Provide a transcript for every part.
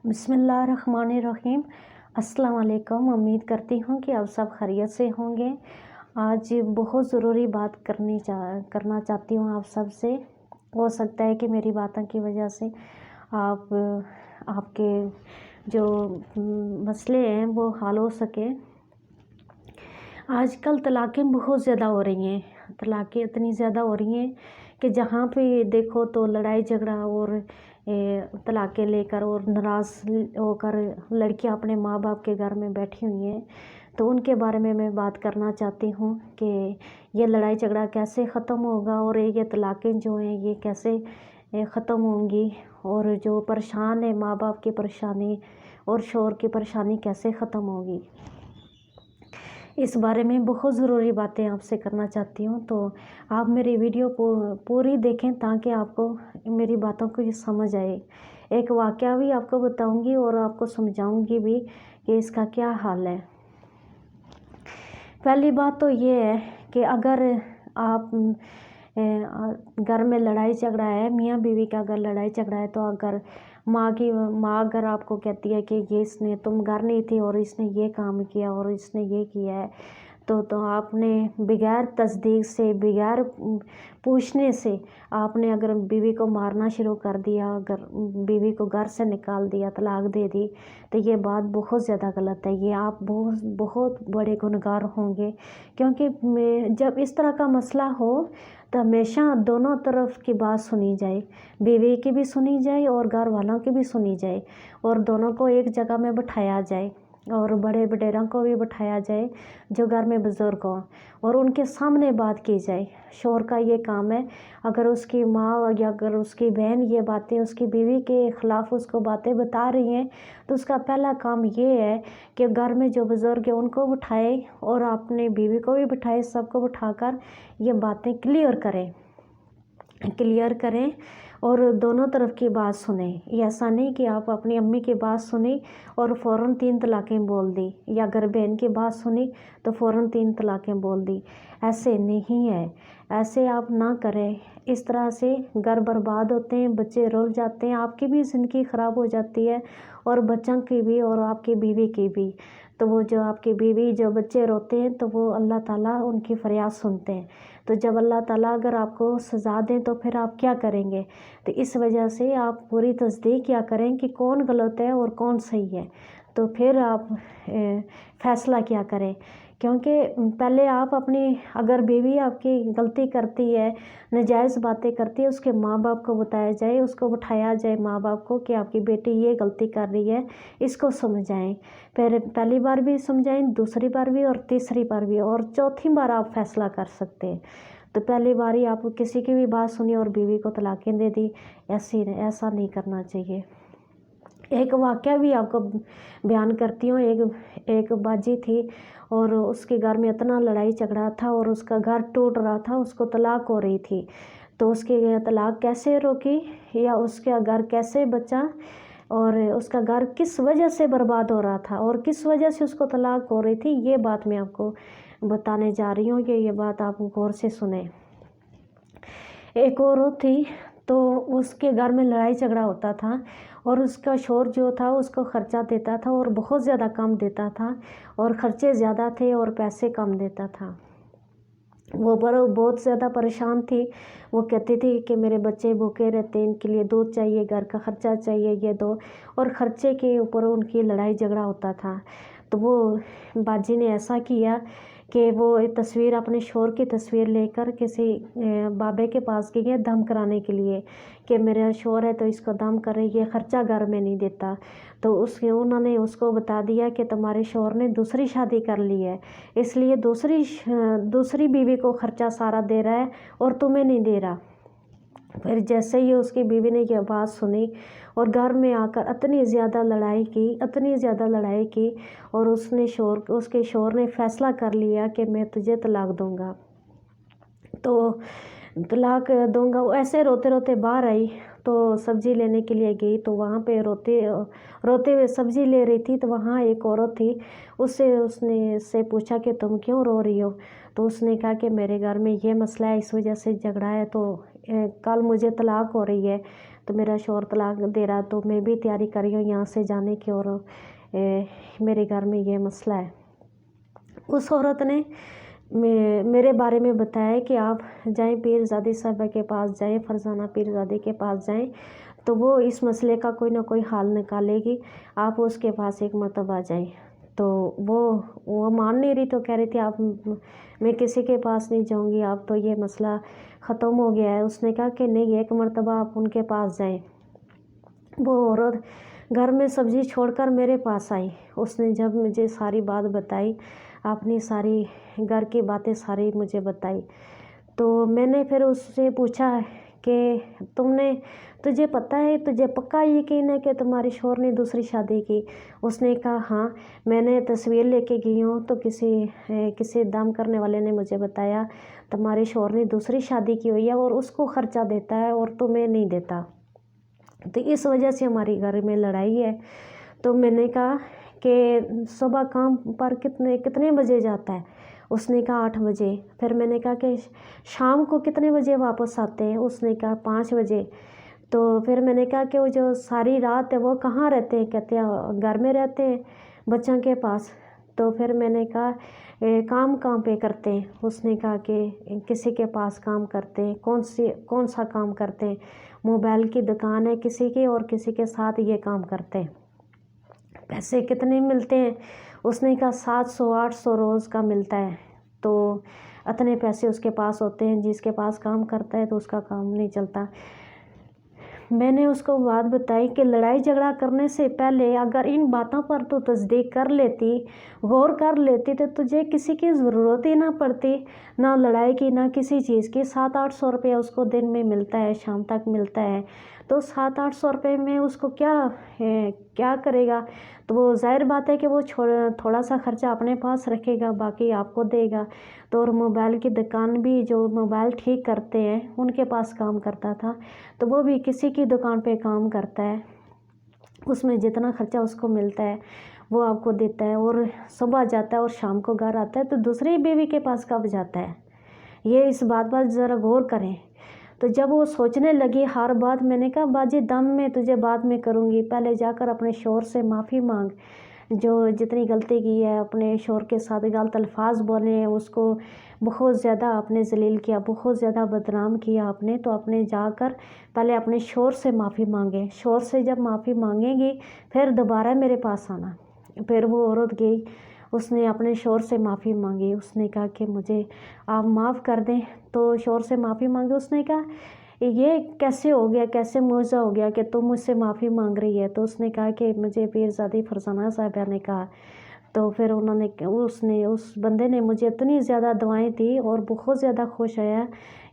बिस्मिल्लाहिर्रहमानिर्रहीम। अस्सलाम वालेकुम। उम्मीद करती हूँ कि आप सब खैरियत से होंगे। आज बहुत ज़रूरी बात करना चाहती हूँ आप सब से। हो सकता है कि मेरी बातों की वजह से आपके जो मसले हैं वो हल हो सके। आजकल तलाक़ें बहुत ज़्यादा हो रही हैं। तलाक़ें इतनी ज़्यादा हो रही हैं कि जहाँ पे देखो तो लड़ाई झगड़ा और तलाक़ें लेकर और नाराज़ होकर लड़कियाँ अपने माँ बाप के घर में बैठी हुई हैं। तो उनके बारे में मैं बात करना चाहती हूँ कि ये लड़ाई झगड़ा कैसे ख़त्म होगा और ये तलाक़ें जो हैं ये कैसे ख़त्म होंगी, और जो परेशान है माँ बाप की परेशानी और शौहर की परेशानी कैसे ख़त्म होगी। इस बारे में बहुत ज़रूरी बातें आपसे करना चाहती हूँ। तो आप मेरी वीडियो पूरी देखें ताकि आपको मेरी बातों को ये समझ आए। एक वाक़या भी आपको बताऊँगी और आपको समझाऊँगी भी कि इसका क्या हल है। पहली बात तो ये है कि अगर आप घर में लड़ाई झगड़ा है, मियाँ बीवी का अगर लड़ाई झगड़ा है, तो अगर माँ अगर आपको कहती है कि ये इसने तुम घर नहीं थी और इसने ये काम किया और इसने ये किया है, तो आपने बगैर तस्दीक से, बगैर पूछने से आपने अगर बीवी को मारना शुरू कर दिया, अगर बीवी को घर से निकाल दिया, तलाक दे दी, तो ये बात बहुत ज़्यादा गलत है। ये आप बहुत बड़े गुनहगार होंगे, क्योंकि जब इस तरह का मसला हो तो हमेशा दोनों तरफ की बात सुनी जाए, बीवी की भी सुनी जाए और घर वालों की भी सुनी जाए, और दोनों को एक जगह में बिठाया जाए और बड़े बडेरों को भी बिठाया जाए जो घर में बुज़ुर्ग हों, और उनके सामने बात की जाए। शौहर का ये काम है, अगर उसकी माँ या अगर उसकी बहन ये बातें उसकी बीवी के ख़िलाफ़ उसको बातें बता रही हैं, तो उसका पहला काम ये है कि घर में जो बुज़ुर्ग हैं उनको बिठाए और अपनी बीवी को भी बिठाए, सबको बिठाकर ये बातें क्लियर करें और दोनों तरफ की बात सुने। ये ऐसा नहीं कि आप अपनी अम्मी की बात सुनी और फ़ौरन 3 तलाक़ें बोल दी, या अगर बहन की बात सुनी तो फ़ौरन 3 तलाक़ें बोल दी। ऐसे नहीं है, ऐसे आप ना करें। इस तरह से घर बर्बाद होते हैं, बच्चे रुल जाते हैं, आपकी भी ज़िंदगी ख़राब हो जाती है और बच्चों की भी और आपकी बीवी की भी। तो वो जो आपकी बीवी जो बच्चे रोते हैं तो वो अल्लाह ताला उनकी फ़रियाद सुनते हैं। तो जब अल्लाह ताला अगर आपको सज़ा दें तो फिर आप क्या करेंगे। तो इस वजह से आप पूरी तस्दीक क्या करें कि कौन गलत है और कौन सही है, तो फिर आप फ़ैसला क्या करें। क्योंकि पहले आप अपनी अगर बीवी आपकी गलती करती है, नाजायज़ बातें करती है, उसके माँ बाप को बताया जाए, उसको बिठाया जाए माँ बाप को कि आपकी बेटी ये गलती कर रही है, इसको समझाएं। फिर पहली बार भी समझाएं, दूसरी बार भी और तीसरी बार भी, और चौथी बार आप फ़ैसला कर सकते हैं। तो पहली बार ही आप किसी की भी बात सुनी और बीवी को तलाक़ें दे दी, ऐसा नहीं करना चाहिए। एक वाक़या भी आपको बयान करती हूँ। एक बाजी थी और उसके घर में इतना लड़ाई झगड़ा था और उसका घर टूट रहा था, उसको तलाक हो रही थी। तो उसकी तलाक कैसे रोकी या उसका घर कैसे बचा और उसका घर किस वजह से बर्बाद हो रहा था और किस वजह से उसको तलाक हो रही थी, ये बात मैं आपको बताने जा रही हूँ कि ये बात आप गौर से सुने। एक औरत थी, तो उसके घर में लड़ाई झगड़ा होता था और उसका शौहर जो था उसको ख़र्चा देता था और बहुत ज़्यादा कम देता था, और ख़र्चे ज़्यादा थे और पैसे कम देता था। वो बहुत ज़्यादा परेशान थी। वो कहती थी कि मेरे बच्चे भूखे रहते हैं, इनके लिए दूध चाहिए, घर का ख़र्चा चाहिए, ये दो, और ख़र्चे के ऊपर उनकी लड़ाई झगड़ा होता था। तो वो बाजी ने ऐसा किया कि वो एक तस्वीर अपने शौहर की तस्वीर लेकर किसी बाबे के पास गई है दम कराने के लिए कि मेरा शौहर है तो इसको दम करे, ये ख़र्चा घर में नहीं देता। तो उन्होंने उसको बता दिया कि तुम्हारे शौहर ने दूसरी शादी कर ली है, इसलिए दूसरी बीवी को ख़र्चा सारा दे रहा है और तुम्हें नहीं दे रहा। फिर जैसे ही उसकी बीवी ने ये बात सुनी और घर में आकर इतनी ज़्यादा लड़ाई की और उसके शौहर ने फ़ैसला कर लिया कि मैं तुझे तलाक दूंगा, तो तलाक दूंगा। वो ऐसे रोते रोते बाहर आई, तो सब्ज़ी लेने के लिए गई, तो वहाँ पे रोते हुए सब्ज़ी ले रही थी, तो वहाँ एक औरत थी, उससे पूछा कि तुम क्यों रो रही हो। तो उसने कहा कि मेरे घर में ये मसला है, इस वजह से झगड़ा है। तो कल मुझे तलाक हो रही है, तो मेरा शौहर तलाक दे रहा, तो मैं भी तैयारी कर रही हूँ यहाँ से जाने की, और मेरे घर में ये मसला है। उस औरत ने मेरे बारे में बताया कि आप जाएं पीरज़ादी साहिबा के पास जाएं, फरजाना पीरज़ादी के पास जाएं, तो वो इस मसले का कोई ना कोई हल निकालेगी, आप उसके पास एक मरतबा जाएं। तो वो मान नहीं रही, तो कह रही थी आप मैं किसी के पास नहीं जाऊंगी, आप तो ये मसला ख़त्म हो गया है। उसने कहा कि नहीं, एक मरतबा आप उनके पास जाएं। वो औरत घर में सब्ज़ी छोड़कर मेरे पास आई। उसने जब मुझे सारी बात बताई, अपनी सारी घर की बातें सारी मुझे बताई, तो मैंने फिर उससे पूछा कि तुझे पता है, तुझे पक्का यकीन है कि तुम्हारे शौहर ने दूसरी शादी की? उसने कहा हाँ, मैंने तस्वीर लेके गई हूँ, तो किसी दम करने वाले ने मुझे बताया तुम्हारे शौहर ने दूसरी शादी की हुई है और उसको ख़र्चा देता है और तुम्हें नहीं देता, तो इस वजह से हमारी घर में लड़ाई है। तो मैंने कहा कि सुबह काम पर कितने बजे जाता है? उसने कहा 8 बजे। फिर मैंने कहा कि शाम को कितने बजे वापस आते हैं? उसने कहा 5 बजे। तो फिर मैंने कहा कि वो जो सारी रात है वो कहाँ रहते हैं? कहते हैं घर में रहते हैं, बच्चों के पास। तो फिर मैंने कहा काम कहाँ पे करते हैं? उसने कहा कि किसी के पास काम करते हैं। कौन सा काम करते हैं? मोबाइल की दुकान है किसी की, और किसी के साथ ये काम करते हैं। पैसे कितने मिलते हैं? उसने कहा 700-800 रोज़ का मिलता है। तो इतने पैसे उसके पास होते हैं, जिसके पास काम करता है तो उसका काम नहीं चलता। मैंने उसको बात बताई कि लड़ाई झगड़ा करने से पहले अगर इन बातों पर तो तस्दीक कर लेती, गौर कर लेती, तो तुझे किसी की ज़रूरत ही ना पड़ती, ना लड़ाई की, ना किसी चीज़ की। 700-800 रुपये उसको दिन में मिलता है, शाम तक मिलता है, तो 700-800 रुपये में उसको क्या करेगा? तो वो ज़ाहिर बात है कि वो थोड़ा सा ख़र्चा अपने पास रखेगा, बाकी आपको देगा। तो और मोबाइल की दुकान भी, जो मोबाइल ठीक करते हैं उनके पास काम करता था, तो वो भी किसी की दुकान पे काम करता है, उसमें जितना ख़र्चा उसको मिलता है वो आपको देता है, और सुबह जाता है और शाम को घर आता है। तो दूसरी बीवी के पास कब जाता है? ये इस बात पर ज़रा गौर करें। तो जब वो सोचने लगी हर बात, मैंने कहा बाजी दम में तुझे बाद में करूँगी, पहले जाकर अपने शौहर से माफ़ी मांग। जो जितनी गलती की है, अपने शौहर के साथ गलत अल्फाज बोले हैं, उसको बहुत ज़्यादा आपने जलील किया, बहुत ज़्यादा बदनाम किया आपने, तो अपने जाकर पहले अपने शौहर से माफ़ी मांगे। शौहर से जब माफ़ी मांगेंगी फिर दोबारा मेरे पास आना। फिर वो औरत गई, उसने अपने शौहर से माफ़ी मांगी। उसने कहा कि मुझे आप माफ़ कर दें। तो शौहर से माफ़ी मांगी। उसने कहा ये कैसे हो गया, कैसे मुआवजा हो गया कि तुम मुझसे माफ़ी मांग रही है? तो उसने कहा कि मुझे पीरज़ादी फरजाना साहिबा ने कहा। तो फिर उस बंदे ने मुझे इतनी ज़्यादा दुआएं दी और बहुत ज़्यादा खुश आया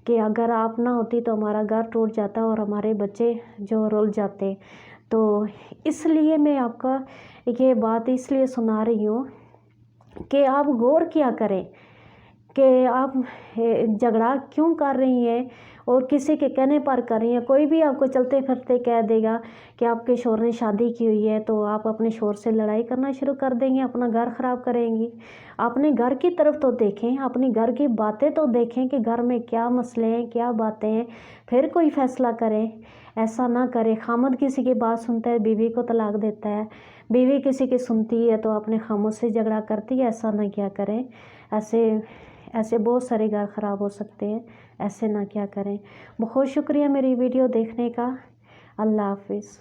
कि अगर आप ना होती तो हमारा घर टूट जाता और हमारे बच्चे जो रुल जाते। तो इसलिए मैं आपका ये बात इसलिए सुना रही हूँ कि आप गौर किया करें कि आप झगड़ा क्यों कर रही हैं और किसी के कहने पर कर रही हैं। कोई भी आपको चलते फिरते कह देगा कि आपके शौहर ने शादी की हुई है, तो आप अपने शौहर से लड़ाई करना शुरू कर देंगे, अपना घर ख़राब करेंगी। अपने घर की तरफ तो देखें, अपनी घर की बातें तो देखें कि घर में क्या मसले हैं, क्या बातें हैं, फिर कोई फ़ैसला करें। ऐसा ना करें। खामद किसी की बात सुनता है, बीवी को तलाक देता है, बीवी किसी की सुनती है तो अपने खामद से झगड़ा करती है। ऐसा ना क्या करें। ऐसे बहुत सारे घर ख़राब हो सकते हैं, ऐसे ना क्या करें। बहुत शुक्रिया मेरी वीडियो देखने का। अल्लाह हाफिज़।